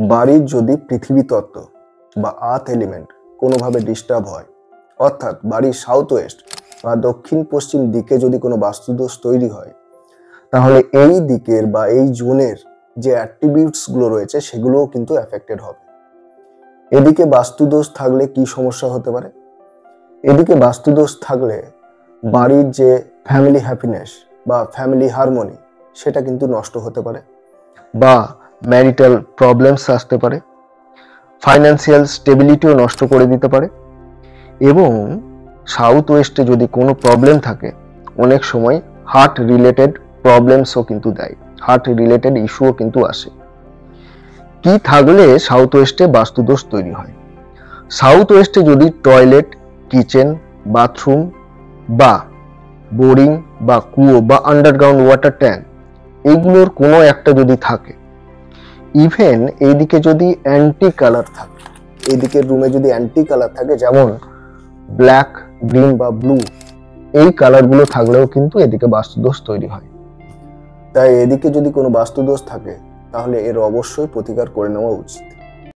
বাড়ির যদি পৃথিবী তত্ত্ব বা আর্থ এলিমেন্ট কোনোভাবে ডিস্টার্ব হয়, অর্থাৎ বাড়ির সাউথ ওয়েস্ট বা দক্ষিণ পশ্চিম দিকে যদি কোনো বাস্তুদোষ তৈরি হয়, তাহলে এই দিকের বা এই জোনের যে অ্যাট্রিবিউটসগুলো রয়েছে সেগুলোও কিন্তু এফেক্টেড হবে। এদিকে বাস্তুদোষ থাকলে কি সমস্যা হতে পারে? এদিকে বাস্তুদোষ থাকলে বাড়ির যে ফ্যামিলি হ্যাপিনেস বা ফ্যামিলি হারমোনি সেটা কিন্তু নষ্ট হতে পারে, বা ম্যারিটাল প্রবলেমস আসতে পারে, ফাইন্যান্সিয়াল স্টেবিলিটিও নষ্ট করে দিতে পারে। এবং সাউথ ওয়েস্টে যদি কোনো প্রবলেম থাকে, অনেক সময় হার্ট রিলেটেড প্রবলেমসও কিন্তু দেয়, হার্ট রিলেটেড ইস্যুও কিন্তু আসে। কি থাকলে সাউথ ওয়েস্টে বাস্তুদোষ তৈরি হয়? সাউথ ওয়েস্টে যদি টয়লেট, কিচেন, বাথরুম বা বোরিং বা কুয়ো বা আন্ডারগ্রাউন্ড ওয়াটার ট্যাঙ্ক এইগুলোর কোনো একটা যদি থাকে, ইভেন এইদিকে যদি অ্যান্টি কালার থাকে, এইদিকের রুমে যদি অ্যান্টি কালার থাকে, যেমন ব্ল্যাক, গ্রিন বা ব্লু, এই কালারগুলো থাকলেও কিন্তু এদিকে বাস্তুদোষ তৈরি হয়। তাই এদিকে যদি কোনো বাস্তুদোষ থাকে তাহলে এর অবশ্যই প্রতিকার করে নেওয়া উচিত।